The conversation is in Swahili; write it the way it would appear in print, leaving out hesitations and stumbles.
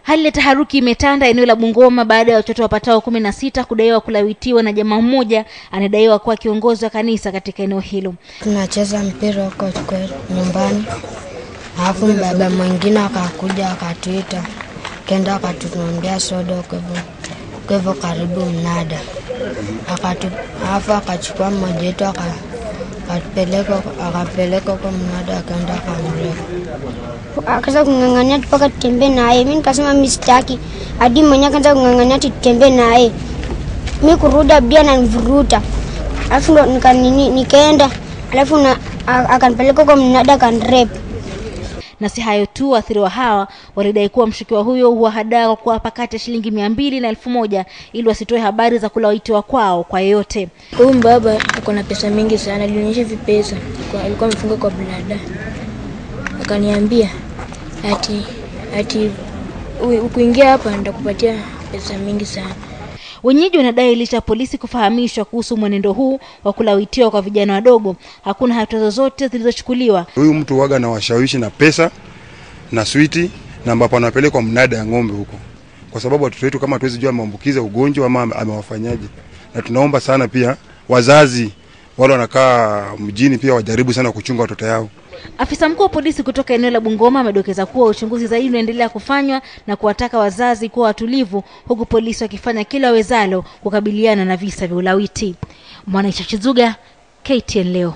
Hali ya taharuki imetanda eneo la Bungoma baada ya watoto wapatao 16 kudaiwa kulawitiwa na jamaa mmoja anadaiwa kuwa kiongozi wa kanisa katika eneo hilo. Tunacheza mpira huko nyumbani. Alafu baba mwingine akakuja akatuita. Kenda akatuambia soda kwa hivyo karibu mnada. Akachukua mmoja wetu akapeleka kwa mnada akaenda kamreka. Akaanza kungangania mpaka tutembee naye. Mimi nikasema mimi sitaki. Hadi mwenyewe akaanza kungangania tutembee naye. Mimi kurudi bia na nivuruta. Alafu nikaenda. Alafu akanipeleka kwa mnada kanrep. Na si hayo tu, waathiriwa hawa walidai kuwa mshukiwa huyo huwahadaa kwa pakati ya shilingi 200 na 1000 ili wasitoe habari za kulawitiwa kwao kwa yeyote. Huyu baba ako na pesa mingi sana, alionyesha vipesa. Alikuwa amefunga kwa blada. Akaniambia ati ukiingia hapa nitakupatia pesa mingi sana. Wenyeji wanadai licha polisi kufahamishwa kuhusu mwenendo huu wa kulawitiwa kwa vijana wadogo, hakuna hatua zozote zilizochukuliwa. Huyu mtu waga na washawishi na pesa na switi na ambapo anapelekwa mnada ya ng'ombe huko. Kwa sababu watoto wetu kama tuwezi jua maambukiza ugonjwa ama amewafanyaje. Na tunaomba sana pia wazazi wale wanakaa mjini pia wajaribu sana kuchunga watoto yao. Afisa mkuu wa polisi kutoka eneo la Bungoma amedokeza kuwa uchunguzi zaidi unaendelea kufanywa na kuwataka wazazi kuwa watulivu, huku polisi wakifanya kila wawezalo kukabiliana na visa vya ulawiti. Mwanaisha Chizuga, KTN leo.